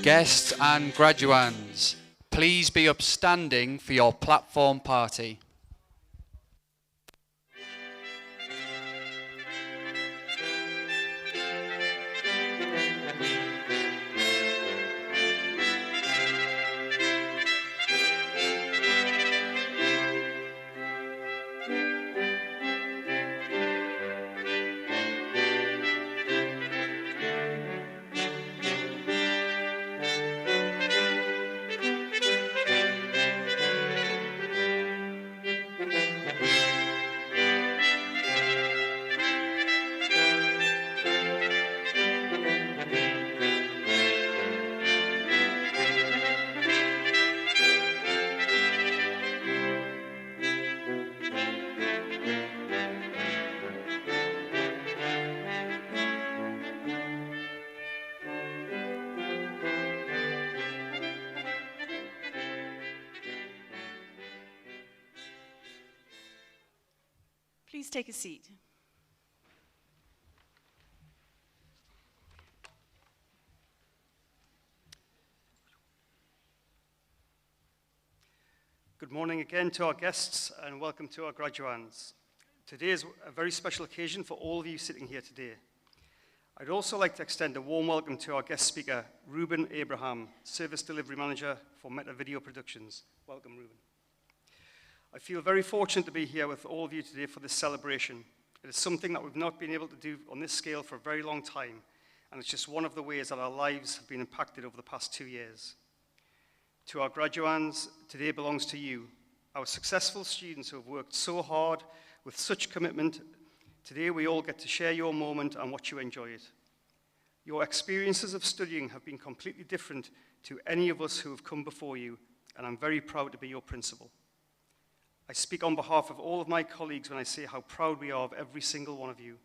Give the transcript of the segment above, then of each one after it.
Guests and graduands, please be upstanding for your platform party. Please take a seat. Good morning again to our guests and welcome to our graduands. Today is a very special occasion for all of you sitting here today. I'd also like to extend a warm welcome to our guest speaker, Ruben Abraham, Service Delivery Manager for Meta Video Productions. Welcome, Ruben. I feel very fortunate to be here with all of you today for this celebration. It is something that we've not been able to do on this scale for a very long time, and it's just one of the ways that our lives have been impacted over the past 2 years. To our graduands, today belongs to you, our successful students who have worked so hard with such commitment. Today we all get to share your moment and watch you enjoy it. Your experiences of studying have been completely different to any of us who have come before you, and I'm very proud to be your principal. I speak on behalf of all of my colleagues when I say how proud we are of every single one of you.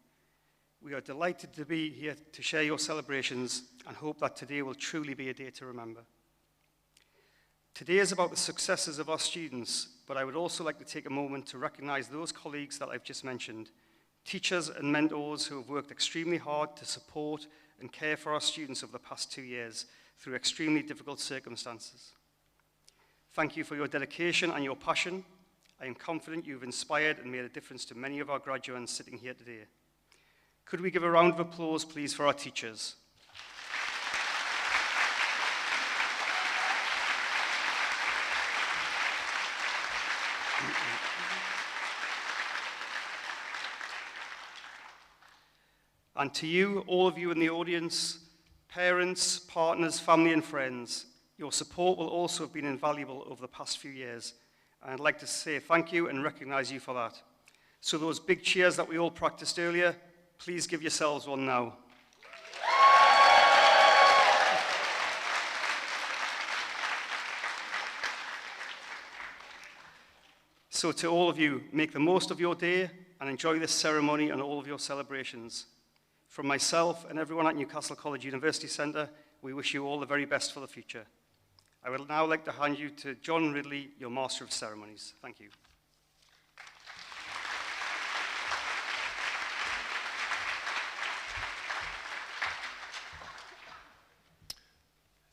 We are delighted to be here to share your celebrations and hope that today will truly be a day to remember. Today is about the successes of our students, but I would also like to take a moment to recognize those colleagues that I've just mentioned, teachers and mentors who have worked extremely hard to support and care for our students over the past 2 years through extremely difficult circumstances. Thank you for your dedication and your passion. I am confident you've inspired and made a difference to many of our graduates sitting here today. Could we give a round of applause, please, for our teachers? And to you, all of you in the audience, parents, partners, family, and friends, your support will also have been invaluable over the past few years. And I'd like to say thank you and recognize you for that. So those big cheers that we all practiced earlier, please give yourselves one now. So to all of you, make the most of your day and enjoy this ceremony and all of your celebrations. From myself and everyone at Newcastle College University Centre, we wish you all the very best for the future. I would now like to hand you to John Ridley, your Master of Ceremonies. Thank you.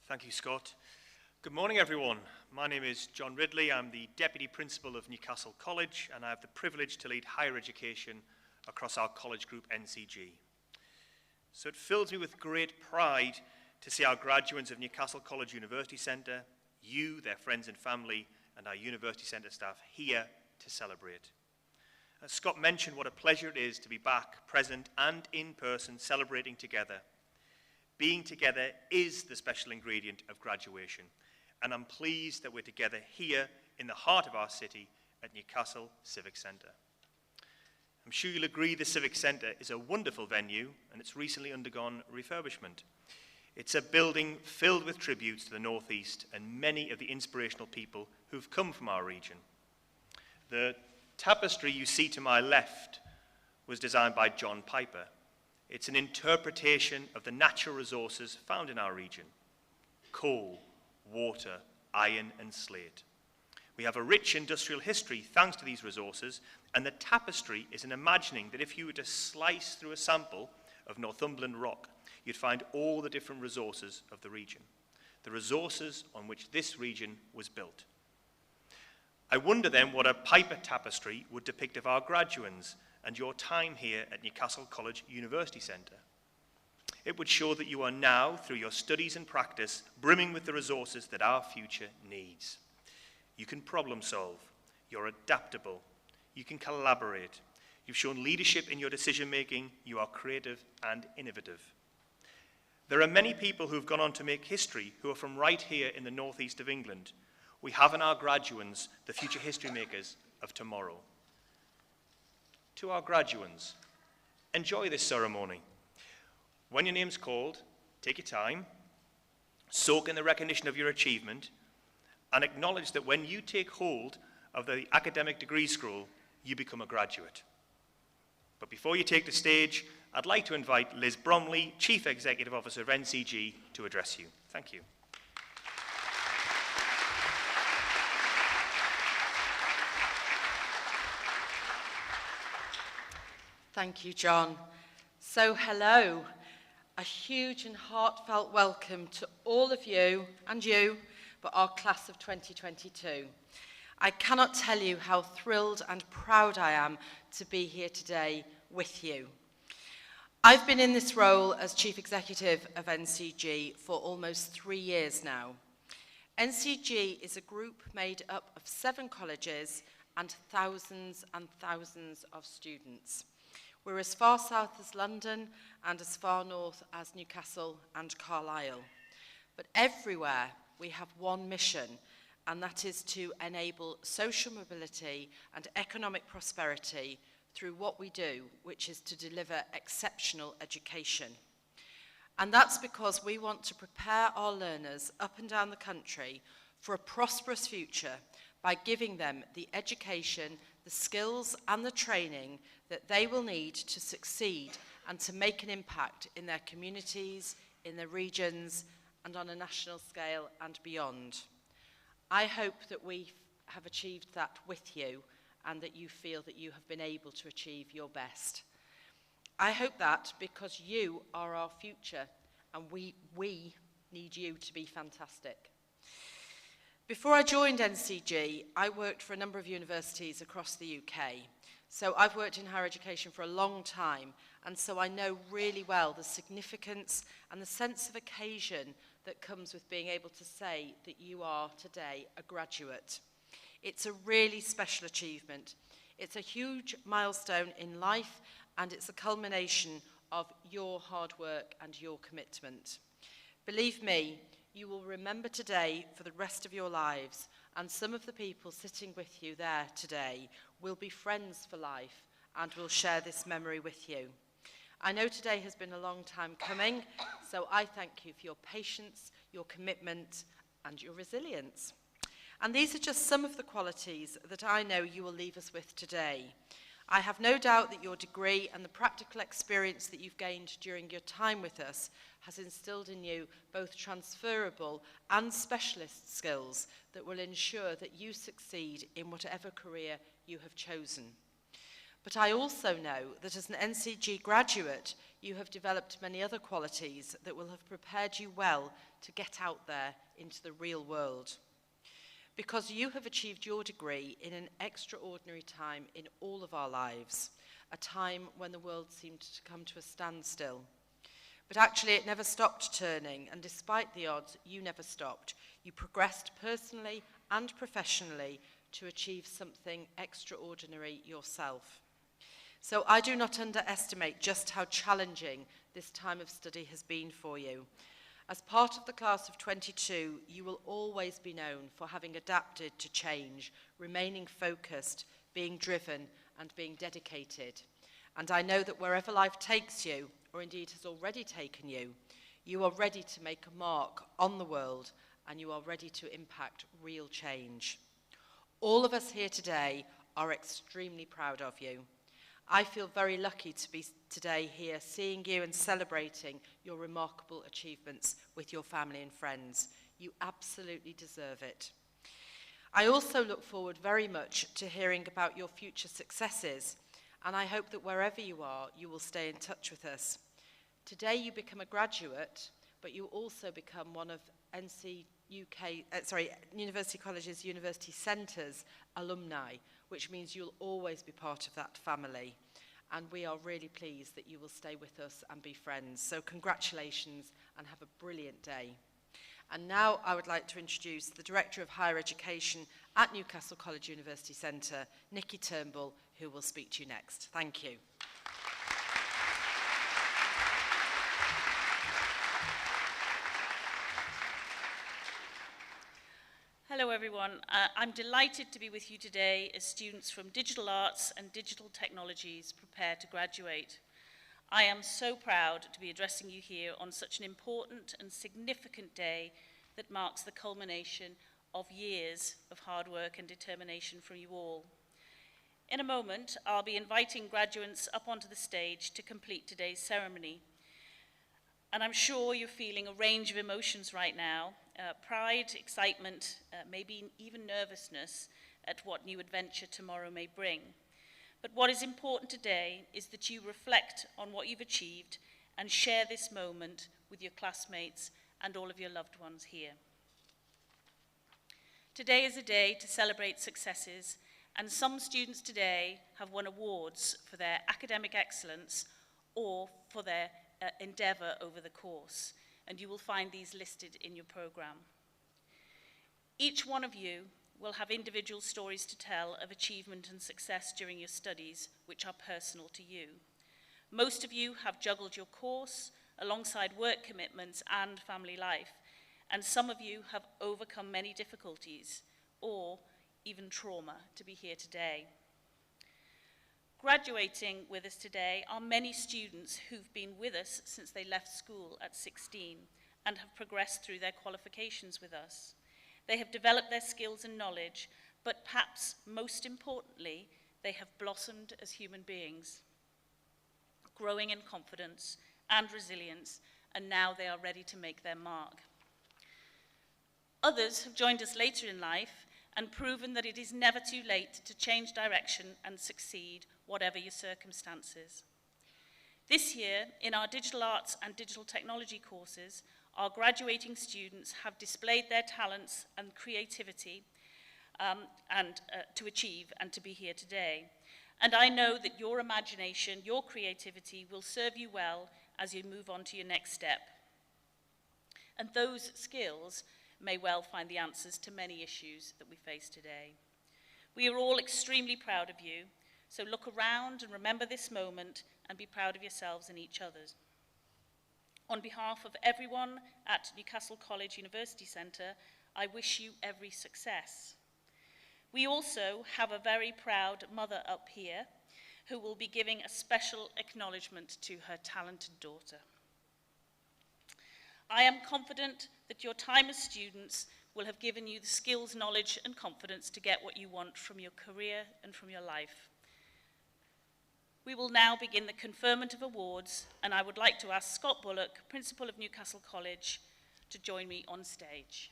Thank you, Scott. Good morning, everyone. My name is John Ridley. I'm the Deputy Principal of Newcastle College, and I have the privilege to lead higher education across our college group, NCG. So it fills me with great pride to see our graduates of Newcastle College University Centre, you, their friends and family, and our University Centre staff here to celebrate. As Scott mentioned, what a pleasure it is to be back, present and in person, celebrating together. Being together is the special ingredient of graduation, and I'm pleased that we're together here in the heart of our city at Newcastle Civic Centre. I'm sure you'll agree the Civic Centre is a wonderful venue, and it's recently undergone refurbishment. It's a building filled with tributes to the North East and many of the inspirational people who've come from our region. The tapestry you see to my left was designed by John Piper. It's an interpretation of the natural resources found in our region: coal, water, iron, and slate. We have a rich industrial history thanks to these resources, and the tapestry is an imagining that if you were to slice through a sample of Northumberland rock, you'd find all the different resources of the region. the resources on which this region was built. I wonder then what a Piper tapestry would depict of our graduands and your time here at Newcastle College University Centre. It would show that you are now, through your studies and practice, brimming with the resources that our future needs. You can problem solve, you're adaptable, you can collaborate, you've shown leadership in your decision making, you are creative and innovative. There are many people who've gone on to make history who are from right here in the northeast of England. We have in our graduands the future history makers of tomorrow. To our graduands, enjoy this ceremony. When your name's called, take your time, soak in the recognition of your achievement, and acknowledge that when you take hold of the academic degree scroll, you become a graduate. But before you take the stage, I'd like to invite Liz Bromley, Chief Executive Officer of NCG, to address you. Thank you. Thank you, John. So, hello. A huge and heartfelt welcome to all of you, but our class of 2022. I cannot tell you how thrilled and proud I am to be here today with you. I've been in this role as Chief Executive of NCG for almost 3 years now. NCG is a group made up of 7 colleges and thousands of students. We're as far south as London and as far north as Newcastle and Carlisle. But everywhere we have one mission, and that is to enable social mobility and economic prosperity through what we do, which is to deliver exceptional education. And that's because we want to prepare our learners up and down the country for a prosperous future by giving them the education, the skills and the training that they will need to succeed and to make an impact in their communities, in their regions, and on a national scale and beyond. I hope that we have achieved that with you and that you feel that you have been able to achieve your best. I hope that because you are our future and we need you to be fantastic. Before I joined NCG, I worked for a number of universities across the UK. So I've worked in higher education for a long time, and so I know really well the significance and the sense of occasion that comes with being able to say that you are today a graduate. It's a really special achievement. It's a huge milestone in life, and it's a culmination of your hard work and your commitment. Believe me, you will remember today for the rest of your lives, and some of the people sitting with you there today will be friends for life and will share this memory with you. I know today has been a long time coming, so I thank you for your patience, your commitment, and your resilience. And these are just some of the qualities that I know you will leave us with today. I have no doubt that your degree and the practical experience that you've gained during your time with us has instilled in you both transferable and specialist skills that will ensure that you succeed in whatever career you have chosen. But I also know that as an NCG graduate, you have developed many other qualities that will have prepared you well to get out there into the real world. Because you have achieved your degree in an extraordinary time in all of our lives, a time when the world seemed to come to a standstill. But actually it never stopped turning, and despite the odds, you never stopped. You progressed personally and professionally to achieve something extraordinary yourself. So I do not underestimate just how challenging this time of study has been for you. As part of the class of 22, you will always be known for having adapted to change, remaining focused, being driven, and being dedicated. And I know that wherever life takes you, or indeed has already taken you, you are ready to make a mark on the world, and you are ready to impact real change. All of us here today are extremely proud of you. I feel very lucky to be today here seeing you and celebrating your remarkable achievements with your family and friends. You absolutely deserve it. I also look forward very much to hearing about your future successes, and I hope that wherever you are, you will stay in touch with us. Today you become a graduate, but you also become one of University College's University Centre's alumni, which means you'll always be part of that family. And we are really pleased that you will stay with us and be friends. So congratulations and have a brilliant day. And now I would like to introduce the Director of Higher Education at Newcastle College University Centre, Nikki Turnbull, who will speak to you next. Thank you. Hello everyone, I'm delighted to be with you today as students from Digital Arts and Digital Technologies prepare to graduate. I am so proud to be addressing you here on such an important and significant day that marks the culmination of years of hard work and determination from you all. In a moment, I'll be inviting graduates up onto the stage to complete today's ceremony. And I'm sure you're feeling a range of emotions right now, pride, excitement, maybe even nervousness at what new adventure tomorrow may bring. But what is important today is that you reflect on what you've achieved and share this moment with your classmates and all of your loved ones here. Today is a day to celebrate successes, and some students today have won awards for their academic excellence or for their endeavour over the course, and you will find these listed in your programme. Each one of you will have individual stories to tell of achievement and success during your studies, which are personal to you. Most of you have juggled your course alongside work commitments and family life, and some of you have overcome many difficulties or even trauma to be here today. Graduating with us today are many students who've been with us since they left school at 16 and have progressed through their qualifications with us. They have developed their skills and knowledge, but perhaps most importantly, they have blossomed as human beings, growing in confidence and resilience, and now they are ready to make their mark. Others have joined us later in life and proven that it is never too late to change direction and succeed, whatever your circumstances. This year, in our Digital Arts and Digital Technology courses, our graduating students have displayed their talents and creativity to achieve and to be here today. And I know that your imagination, your creativity will serve you well as you move on to your next step. And those skills may well find the answers to many issues that we face today. We are all extremely proud of you, so look around and remember this moment and be proud of yourselves and each other. On behalf of everyone at Newcastle College University Centre, I wish you every success. We also have a very proud mother up here who will be giving a special acknowledgement to her talented daughter. I am confident that your time as students will have given you the skills, knowledge and confidence to get what you want from your career and from your life. We will now begin the conferment of awards, and I would like to ask Scott Bullock, Principal of Newcastle College, to join me on stage.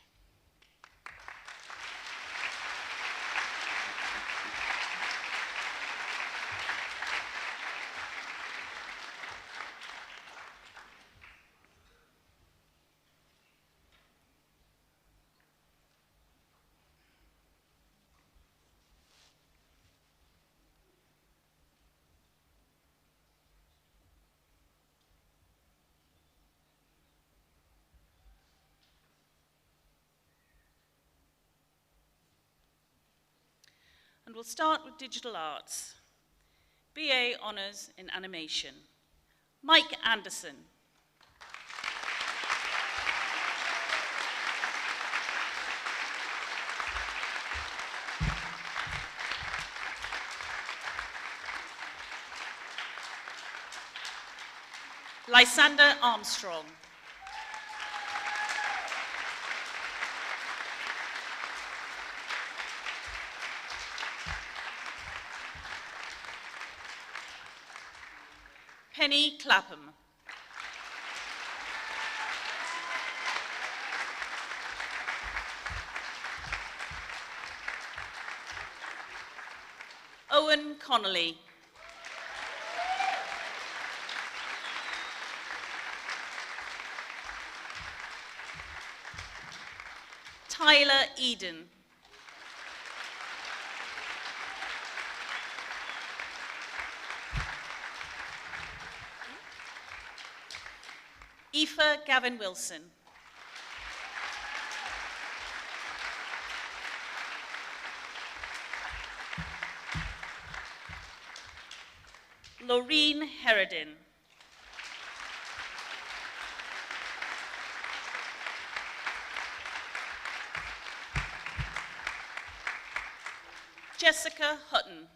And we'll start with Digital Arts. BA Honours in Animation. Mike Anderson. Lysander Armstrong. Penny Clapham. Owen Connolly. Tyler Eden. Aoife Gavin Wilson. Laureen Herodin. Jessica Hutton.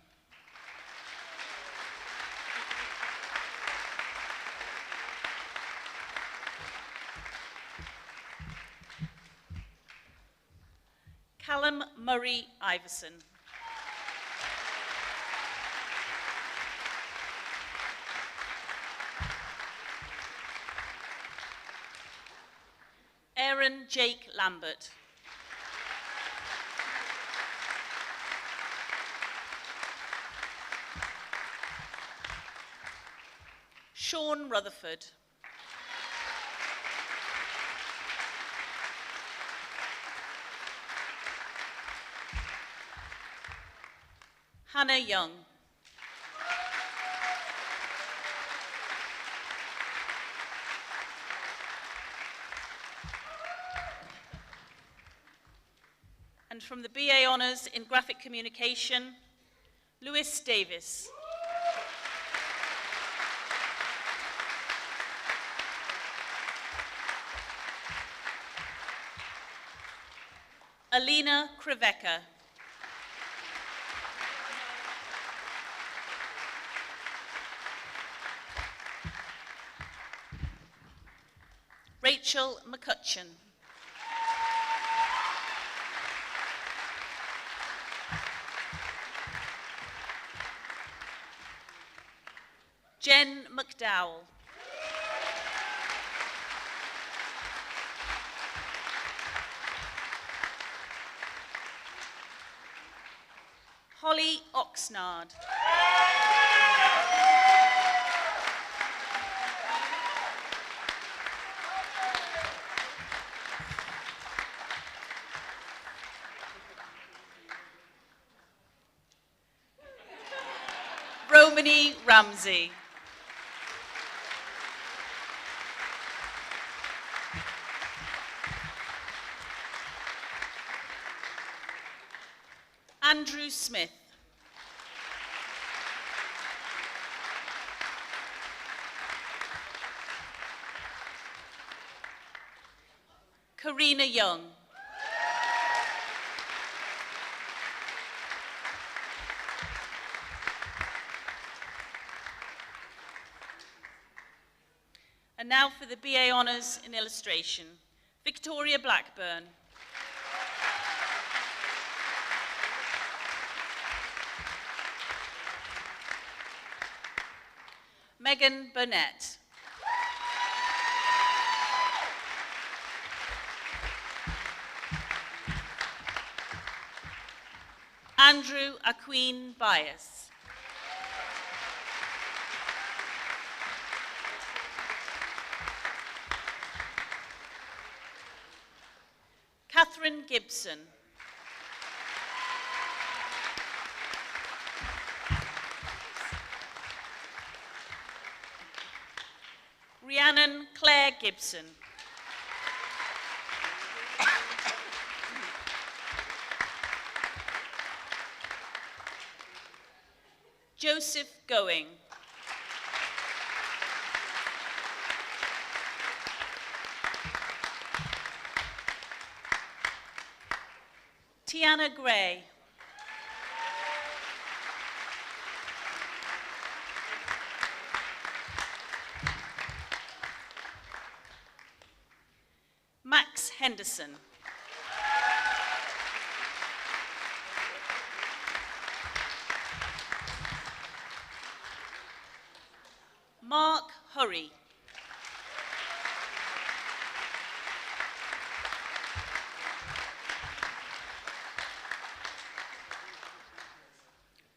Callum Murray Iverson. Aaron Jake Lambert. Sean Rutherford. Hannah Young. And from the BA Honours in Graphic Communication, Lewis Davis. Alina Kriveka. Rachel McCutcheon. Jen McDowell. Holly Oxnard. Romany Ramsey. Andrew Smith. Karina Young. And now for the BA Honours in Illustration, Victoria Blackburn. Megan Burnett. Andrew Aquin Bias. Catherine Gibson. Rhiannon Claire Gibson. Joseph Going. Tiana Gray. Max Henderson. Mark Hurry.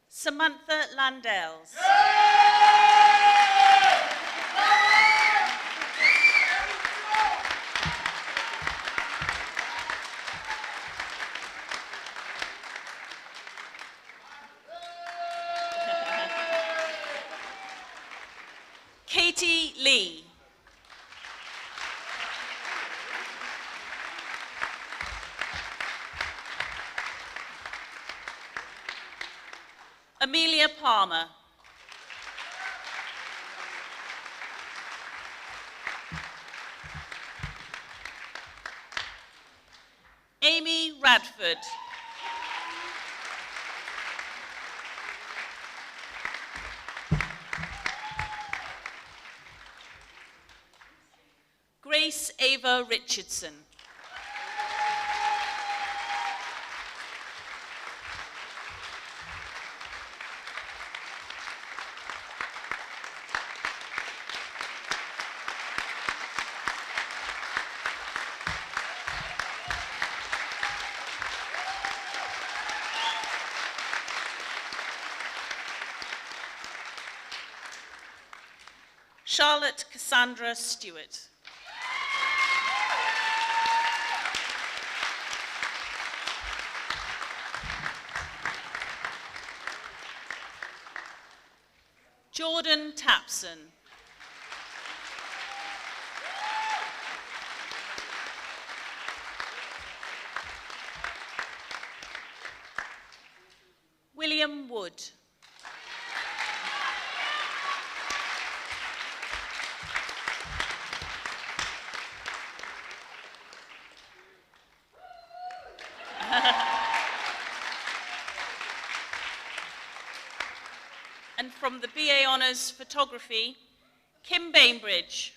Samantha Landells. Katie Lee. Amelia Palmer. Amy Radford. Grace Ava Richardson. Charlotte Cassandra Stewart. Jordan Tapson. William Wood. And from the BA Honours Photography, Kim Bainbridge.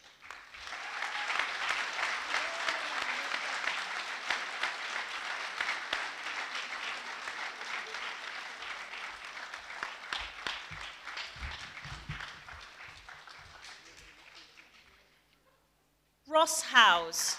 Ross Howes.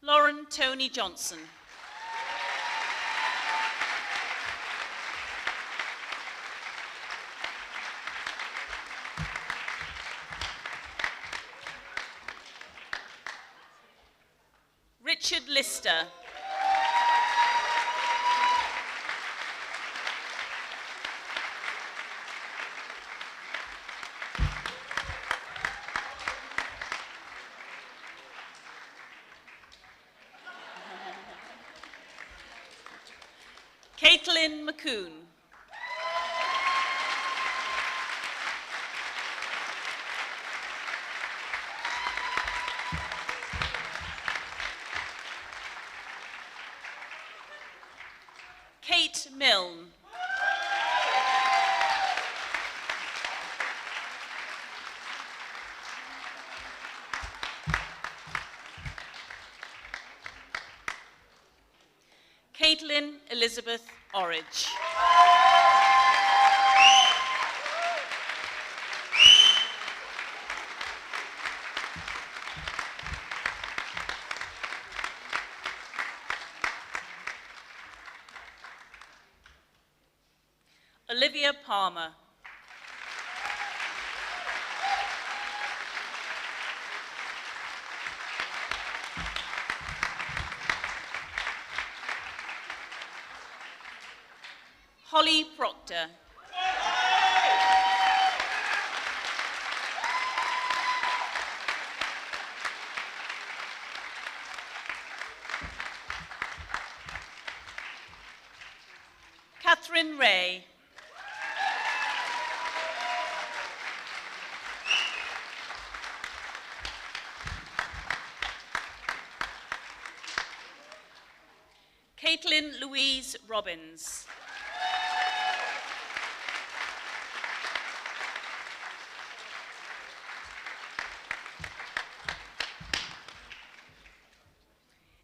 Lauren Tony Johnson. Richard Lister. Caitlin McCoon. Kate Milne. Caitlin Elizabeth Orridge. Olivia Palmer. Holly Proctor. Catherine Ray. Caitlin Louise Robbins.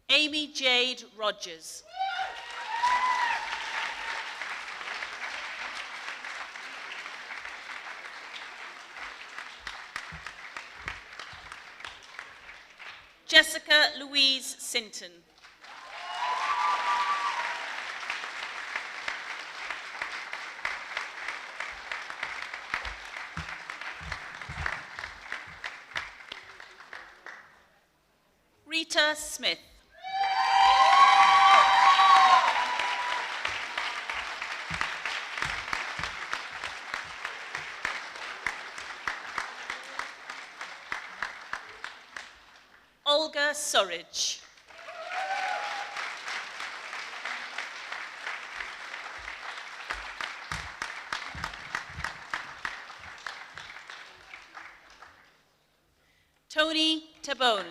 Amy Jade Rogers. Jessica Louise Sinton. Rita Smith. Olga Surridge. Tony Tabone.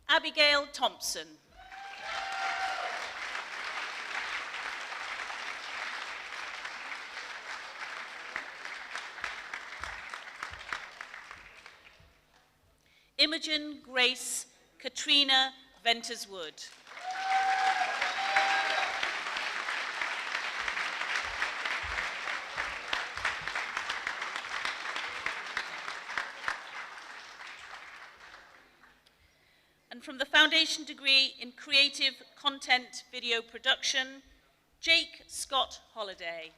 Abigail Thompson. Imogen Grace Katrina Venterswood. And from the Foundation Degree in Creative Content Video Production, Jake Scott Holliday.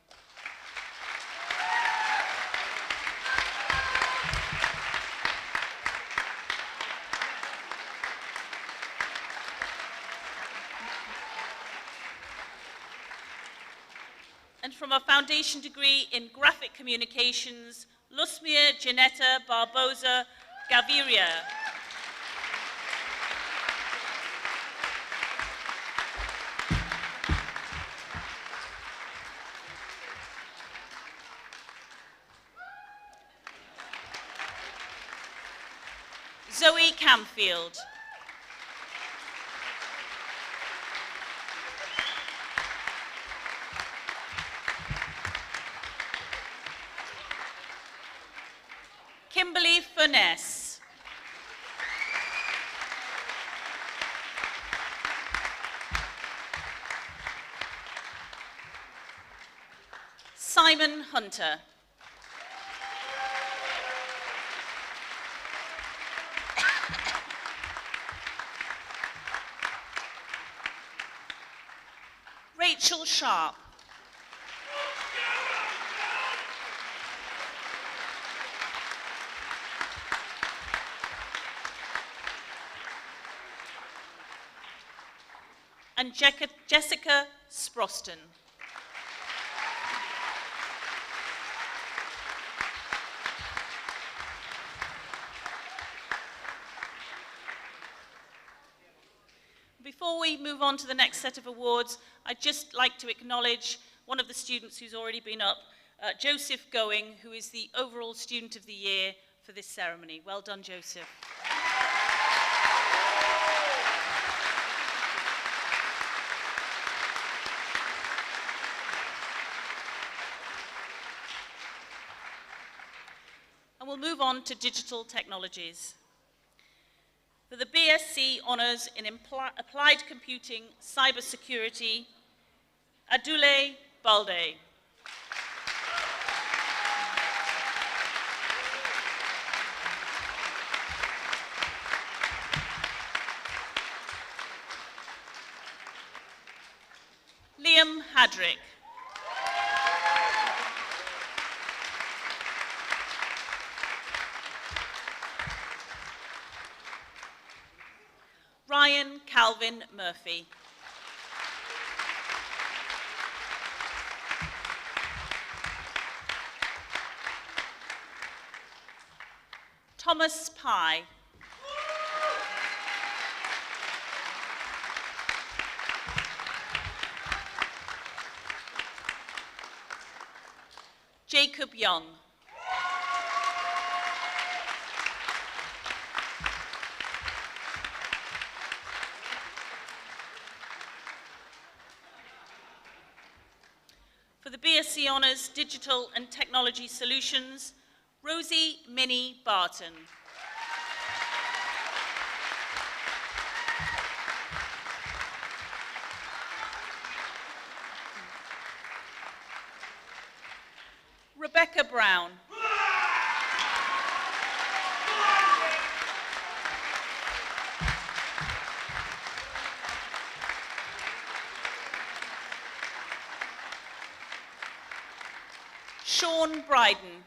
And from a Foundation Degree in Graphic Communications, Lusmia Janetta Barboza Gaviria. Zoe Camfield. Kimberly Furness. Simon Hunter. Rachel Sharp. And Jessica Sproston. Before we move on to the next set of awards, I'd just like to acknowledge one of the students who's already been up, Joseph Going, who is the overall Student of the Year for this ceremony. Well done, Joseph. And we'll move on to digital technologies. For the BSc Honours in Applied Computing Cybersecurity, Adule Balde. Liam Hadrick. Ryan Calvin Murphy. Thomas Pye. Jacob Young. For the BSc Honours Digital and Technology Solutions, Rosie Minnie Barton. Rebecca Brown. Sean Bryden.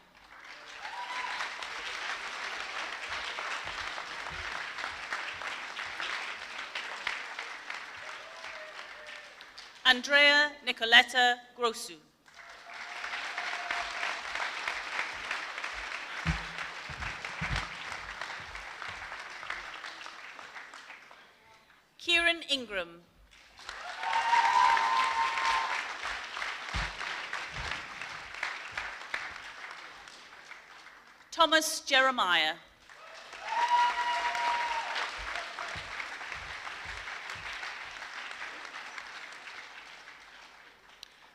Andrea Nicoletta Grossu. Kieran Ingram. Thomas Jeremiah.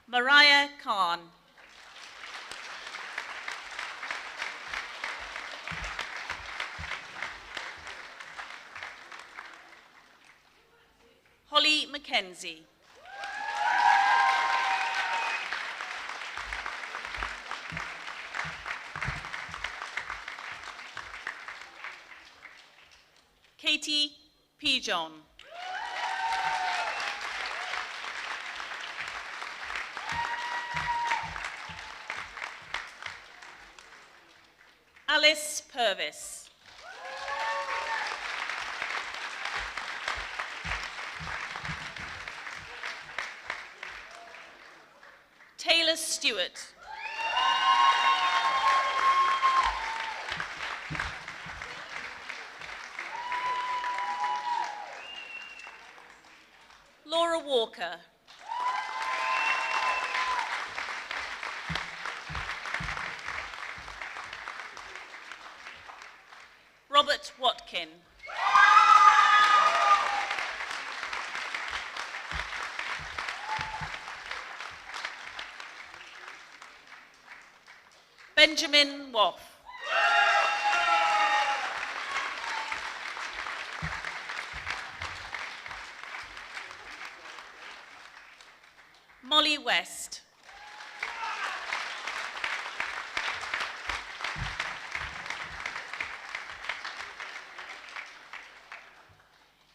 Mariah Khan. Holly Mackenzie. Katie Pijon. Alice Purvis. Taylor Stewart. Laura Walker. Robert Watkin. Benjamin Woff. Molly West.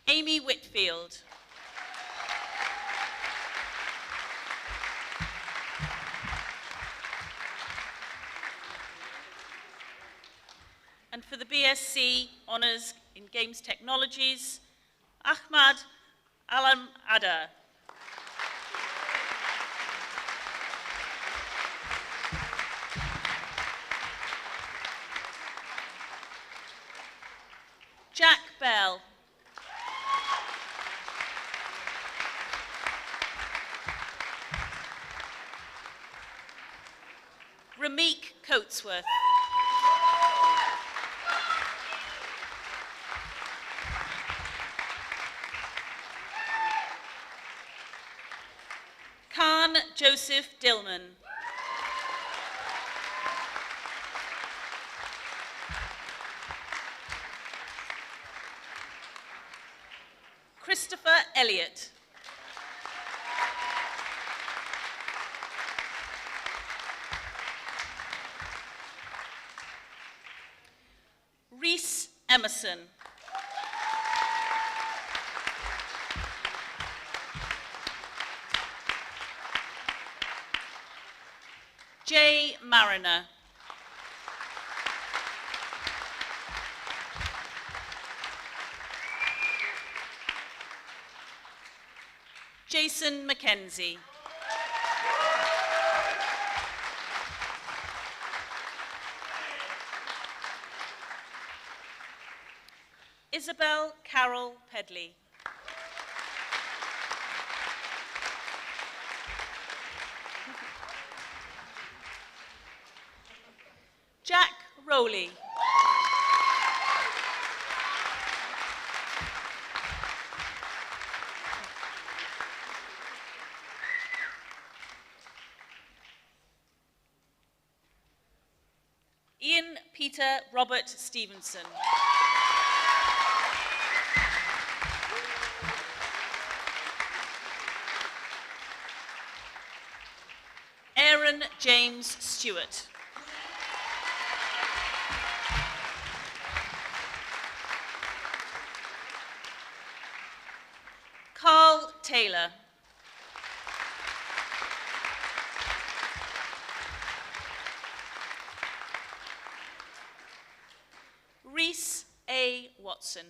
Amy Whitfield. And for the BSc Honours in Games Technologies, Ahmad Alam Adar. Jack Bell. Ramik Coatsworth. Khan Joseph Dillman. Christopher Elliott. Reese Emerson. Jay Mariner. Jason Mackenzie. Isabel Carol Pedley. Jack Rowley. Ian Peter Robert Stevenson. Aaron James Stewart. Carl Taylor. Reese A. Watson.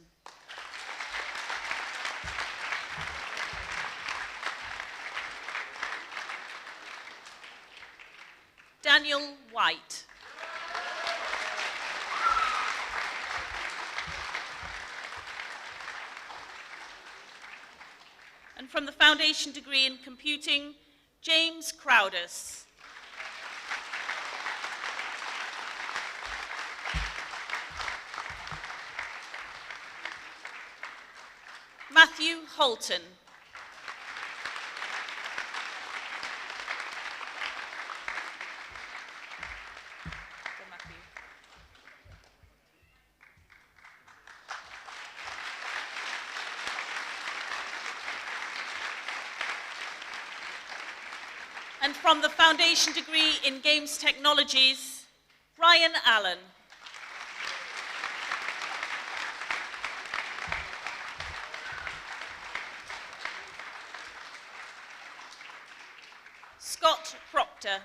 Daniel White. And from the Foundation Degree in Computing, James Crowdus. Matthew Holton. And from the Foundation Degree in Games Technologies, Ryan Allen. Scott Proctor.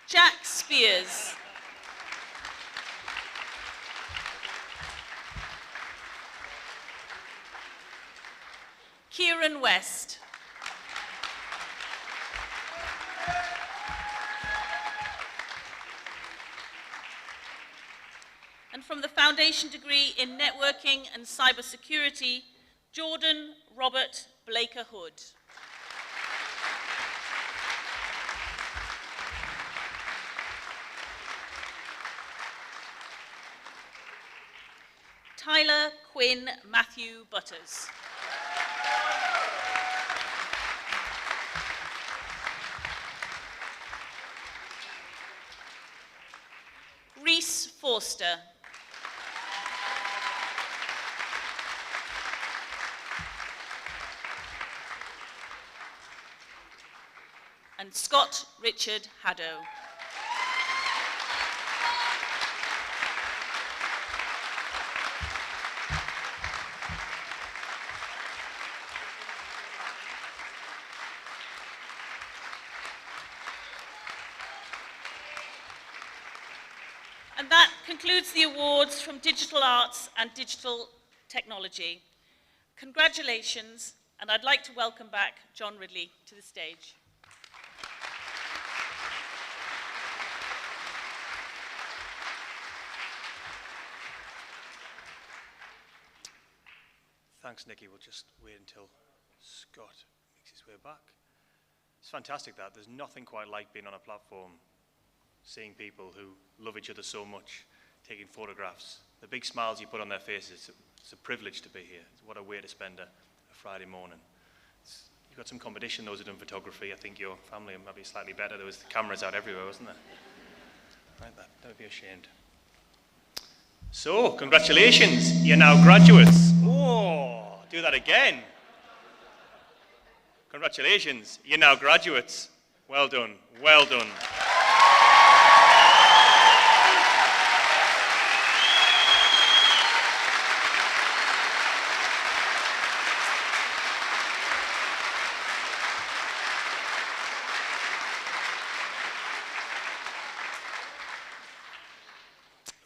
Jack Spears. Kieran West. And from the Foundation Degree in Networking and Cybersecurity, Jordan Robert Blaker Hood. Tyler Quinn Matthew Butters. Reese Forster. And Scott Richard Haddow. And that concludes the awards from Digital Arts and Digital Technology. Congratulations, and I'd like to welcome back John Ridley to the stage. Thanks, Nikki. We'll just wait until Scott makes his way back. It's fantastic that. There's nothing quite like being on a platform, seeing people who love each other so much, taking photographs, the big smiles you put on their faces. It's a privilege to be here. What a way to spend a Friday morning. You've got some competition, those who've done photography. I think your family might be slightly better. There was cameras out everywhere, wasn't there? Right, don't be ashamed. So, congratulations, you're now graduates. Oh, do that again. Congratulations, you're now graduates. Well done, well done.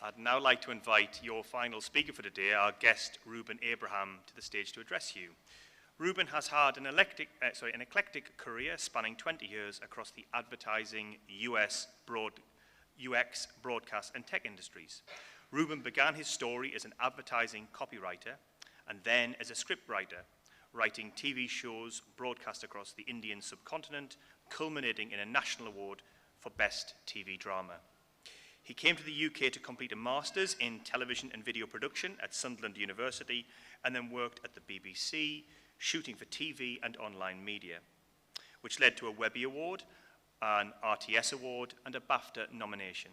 I'd now like to invite your final speaker for today, our guest, Reuben Abraham, to the stage to address you. Reuben has had an eclectic career spanning 20 years across the advertising, UX, broadcast, and tech industries. Reuben began his story as an advertising copywriter and then as a scriptwriter, writing TV shows broadcast across the Indian subcontinent, culminating in a national award for Best TV Drama. He came to the UK to complete a master's in television and video production at Sunderland University and then worked at the BBC, shooting for TV and online media, which led to a Webby Award, an RTS Award, and a BAFTA nomination.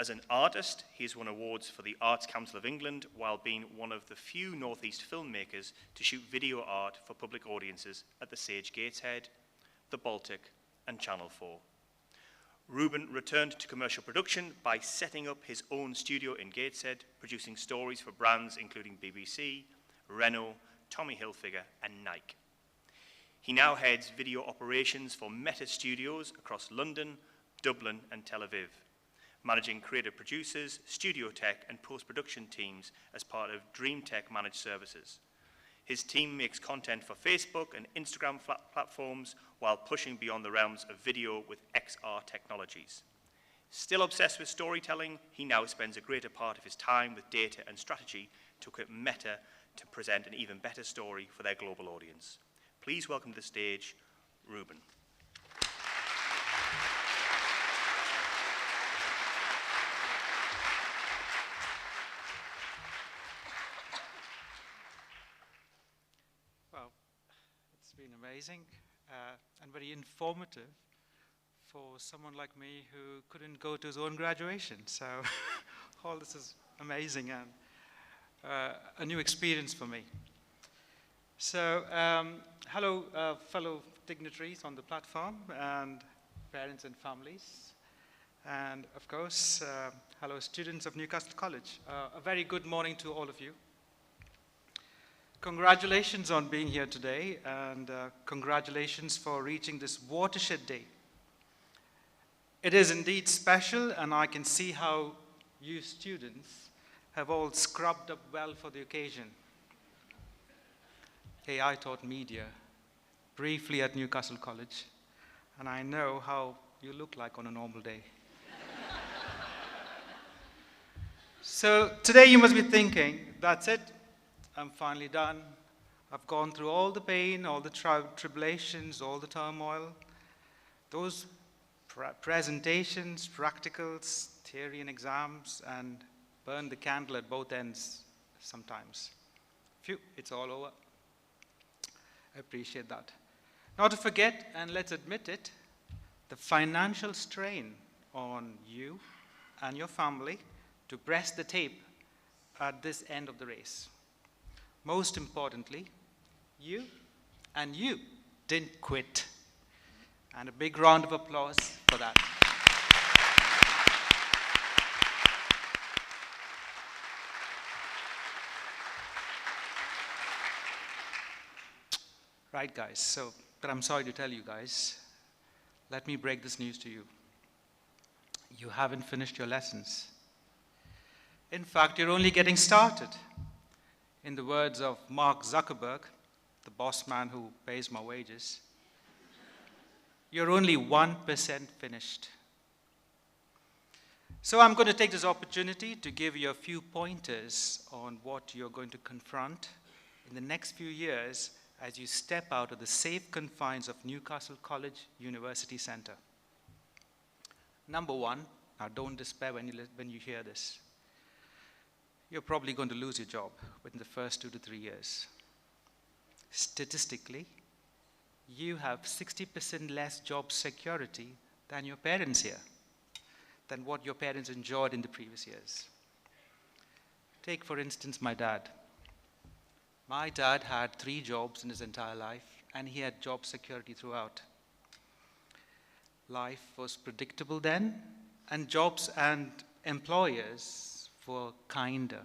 As an artist, he has won awards for the Arts Council of England while being one of the few North East filmmakers to shoot video art for public audiences at the Sage Gateshead, the Baltic, and Channel 4. Reuben returned to commercial production by setting up his own studio in Gateshead, producing stories for brands including BBC, Renault, Tommy Hilfiger, and Nike. He now heads video operations for Meta Studios across London, Dublin and Tel Aviv, managing creative producers, studio tech and post-production teams as part of Dream Tech Managed Services. His team makes content for Facebook and Instagram platforms while pushing beyond the realms of video with XR technologies. Still obsessed with storytelling, he now spends a greater part of his time with data and strategy to equip Meta to present an even better story for their global audience. Please welcome to the stage, Ruben. Well, it's been amazing and very informative for someone like me who couldn't go to his own graduation. So all this is amazing and a new experience for me. So hello, fellow dignitaries on the platform and parents and families. And of course, hello students of Newcastle College. A very good morning to all of you. Congratulations on being here today, and congratulations for reaching this watershed day. It is indeed special, and I can see how you students have all scrubbed up well for the occasion. Hey, I taught media briefly at Newcastle College, and I know how you look like on a normal day. So today you must be thinking, that's it. I'm finally done. I've gone through all the pain, all the tribulations, all the turmoil, those presentations, practicals, theory and exams, and burned the candle at both ends sometimes. Phew, it's all over. I appreciate that. Not to forget, and let's admit it, the financial strain on you and your family to press the tape at this end of the race. Most importantly, you didn't quit. And a big round of applause for that. Right, guys, but I'm sorry to tell you guys, let me break this news to you. You haven't finished your lessons. In fact, you're only getting started. In the words of Mark Zuckerberg, the boss man who pays my wages, you're only 1% finished. So I'm going to take this opportunity to give you a few pointers on what you're going to confront in the next few years as you step out of the safe confines of Newcastle College University Centre. Number one, now don't despair when you hear this. You're probably going to lose your job within the first 2 to 3 years. Statistically, you have 60% less job security than your parents here, than what your parents enjoyed in the previous years. Take, for instance, my dad. My dad had 3 jobs in his entire life, and he had job security throughout. Life was predictable then, and jobs and employers were kinder.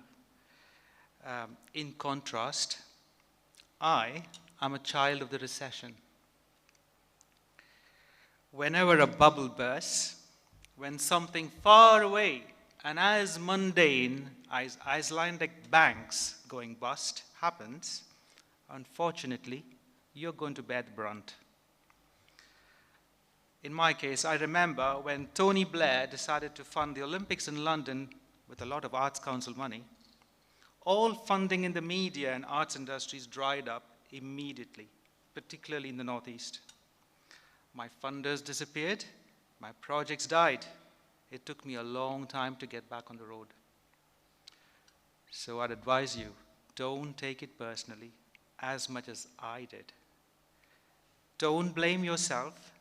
In contrast, I am a child of the recession. Whenever a bubble bursts, when something far away and as mundane as Icelandic banks going bust happens, unfortunately, you're going to bear the brunt. In my case, I remember when Tony Blair decided to fund the Olympics in London with a lot of Arts Council money, all funding in the media and arts industries dried up immediately, particularly in the Northeast. My funders disappeared, my projects died. It took me a long time to get back on the road. So I'd advise you, don't take it personally as much as I did. Don't blame yourself.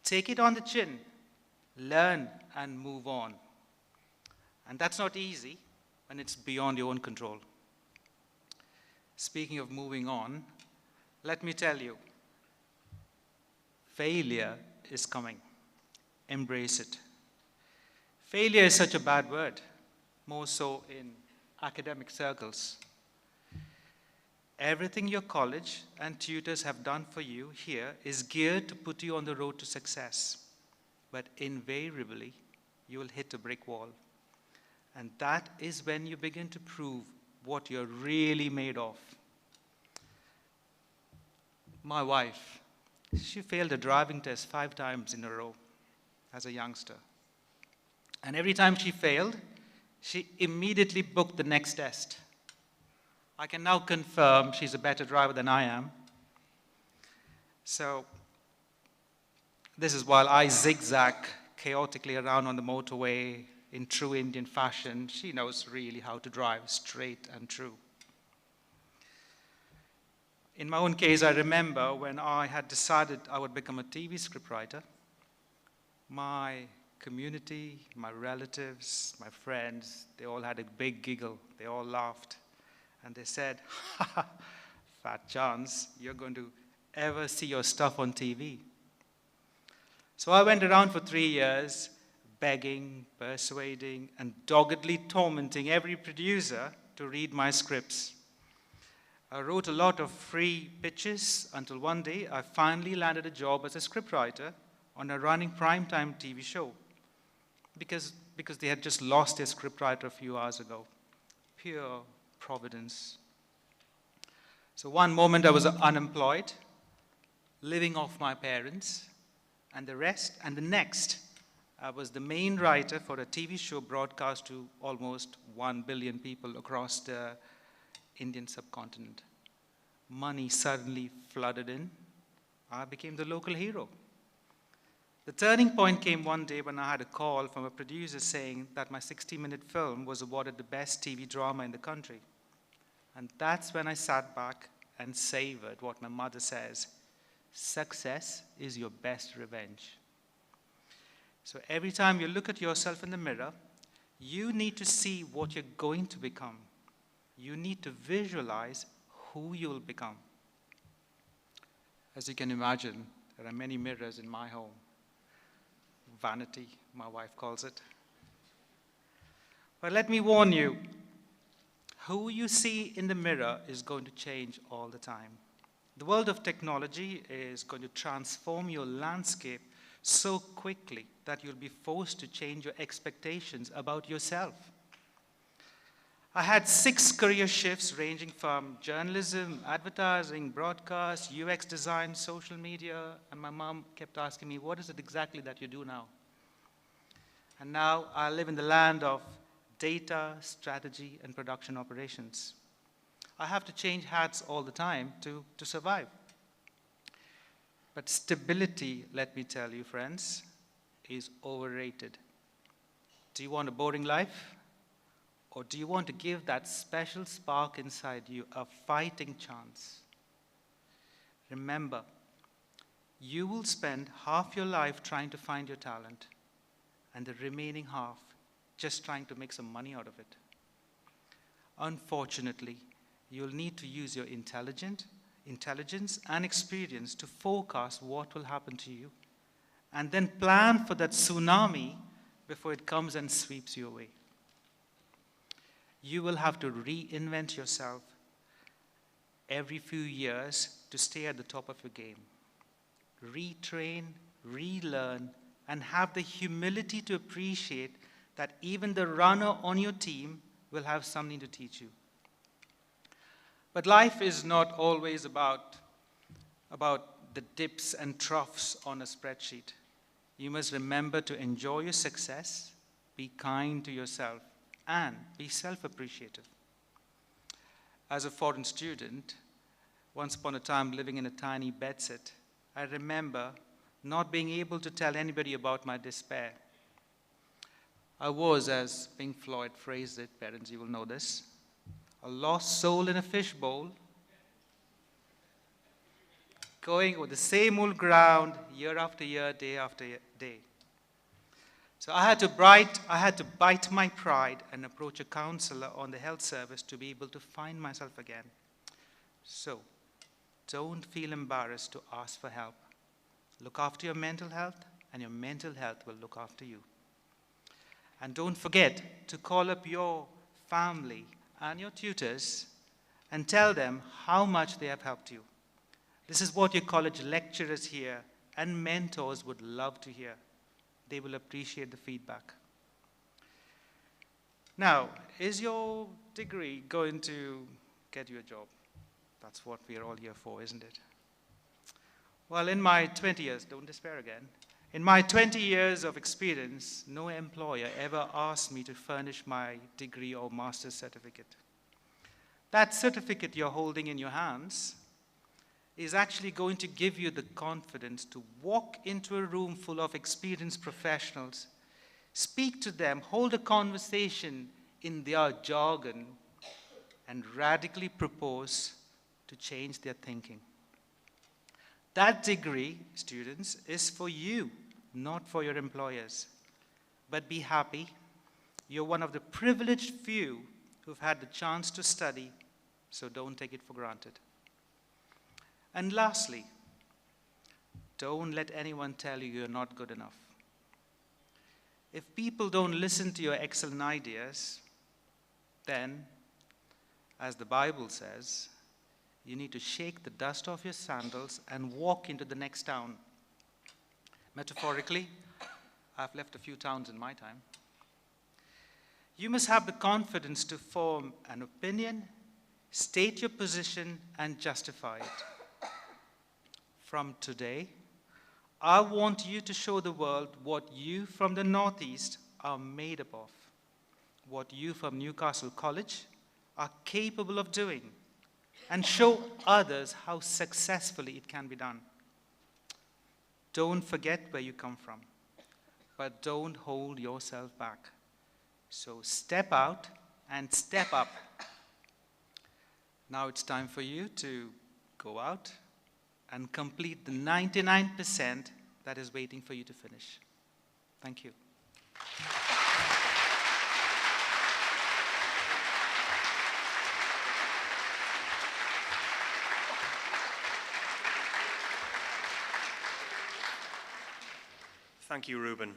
Take it on the chin. Learn and move on. And that's not easy when it's beyond your own control. Speaking of moving on, let me tell you, failure is coming. Embrace it. Failure is such a bad word, more so in academic circles. Everything your college and tutors have done for you here is geared to put you on the road to success. But invariably, you will hit a brick wall. And that is when you begin to prove what you're really made of. My wife, she failed a driving test 5 times in a row as a youngster. And every time she failed, she immediately booked the next test. I can now confirm she's a better driver than I am. So, this is while I zigzag chaotically around on the motorway in true Indian fashion. She knows really how to drive straight and true. In my own case, I remember when I had decided I would become a TV scriptwriter, my community, my relatives, my friends, they all had a big giggle. They all laughed. And they said, "Ha, fat chance, you're going to ever see your stuff on TV." So I went around for 3 years, begging, persuading, and doggedly tormenting every producer to read my scripts. I wrote a lot of free pitches until one day I finally landed a job as a scriptwriter on a running primetime TV show because they had just lost their scriptwriter a few hours ago. Pure providence. So one moment I was unemployed, living off my parents, and the next, I was the main writer for a TV show broadcast to almost 1 billion people across the Indian subcontinent. Money suddenly flooded in. I became the local hero. The turning point came one day when I had a call from a producer saying that my 60-minute film was awarded the best TV drama in the country. And that's when I sat back and savored what my mother says: success is your best revenge. So every time you look at yourself in the mirror, you need to see what you're going to become. You need to visualize who you'll become. As you can imagine, there are many mirrors in my home. Vanity, my wife calls it. But let me warn you, who you see in the mirror is going to change all the time. The world of technology is going to transform your landscape so quickly that you'll be forced to change your expectations about yourself. I had 6 career shifts ranging from journalism, advertising, broadcast, UX design, social media, and my mom kept asking me, what is it exactly that you do now? And now I live in the land of data, strategy, and production operations. I have to change hats all the time to survive. But stability, let me tell you, friends, is overrated. Do you want a boring life? Or do you want to give that special spark inside you a fighting chance? Remember, you will spend half your life trying to find your talent, and the remaining half just trying to make some money out of it. Unfortunately, you'll need to use your intelligence and experience to forecast what will happen to you, and then plan for that tsunami before it comes and sweeps you away. You will have to reinvent yourself every few years to stay at the top of your game. Retrain, relearn, and have the humility to appreciate that even the runner on your team will have something to teach you. But life is not always about the dips and troughs on a spreadsheet. You must remember to enjoy your success, be kind to yourself, and be self-appreciative. As a foreign student, once upon a time living in a tiny bedsit, I remember not being able to tell anybody about my despair. I was, as Pink Floyd phrased it, parents, you will know this, a lost soul in a fishbowl, going over the same old ground year after year, day after day. So I had to bite my pride and approach a counselor on the health service to be able to find myself again. So don't feel embarrassed to ask for help. Look after your mental health, and your mental health will look after you. And don't forget to call up your family and your tutors and tell them how much they have helped you. This is what your college lecturers here and mentors would love to hear. They will appreciate the feedback. Now, is your degree going to get you a job? That's what we are all here for, isn't it? Well, in my 20 years, don't despair again. In my 20 years of experience, no employer ever asked me to furnish my degree or master's certificate. That certificate you're holding in your hands is actually going to give you the confidence to walk into a room full of experienced professionals, speak to them, hold a conversation in their jargon, and radically propose to change their thinking. That degree, students, is for you, not for your employers. But be happy. You're one of the privileged few who've had the chance to study, so don't take it for granted. And lastly, don't let anyone tell you you're not good enough. If people don't listen to your excellent ideas, then, as the Bible says, you need to shake the dust off your sandals and walk into the next town. Metaphorically, I've left a few towns in my time. You must have the confidence to form an opinion, state your position, and justify it. From today, I want you to show the world what you from the Northeast are made up of, what you from Newcastle College are capable of doing, and show others how successfully it can be done. Don't forget where you come from, but don't hold yourself back. So step out and step up. Now it's time for you to go out and complete the 99% that is waiting for you to finish. Thank you. Thank you, Ruben,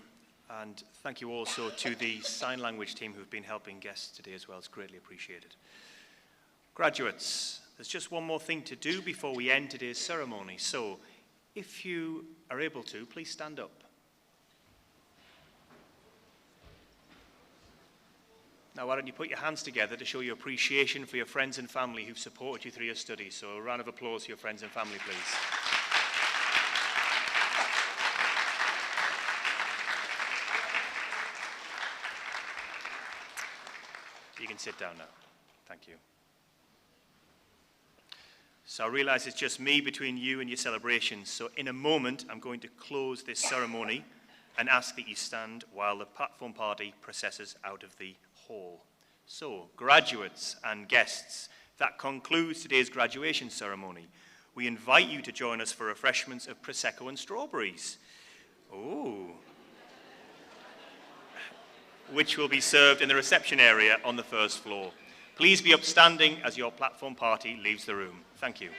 and thank you also to the sign language team who've been helping guests today as well. It's greatly appreciated. Graduates, there's just one more thing to do before we end today's ceremony. So, if you are able to, please stand up. Now, why don't you put your hands together to show your appreciation for your friends and family who've supported you through your studies. So, a round of applause for your friends and family, please. You can sit down now. Thank you. So I realize it's just me between you and your celebrations. So in a moment, I'm going to close this ceremony and ask that you stand while the platform party processes out of the hall. So, graduates and guests, that concludes today's graduation ceremony. We invite you to join us for refreshments of Prosecco and strawberries. Ooh. Which will be served in the reception area on the first floor. Please be upstanding as your platform party leaves the room. Thank you.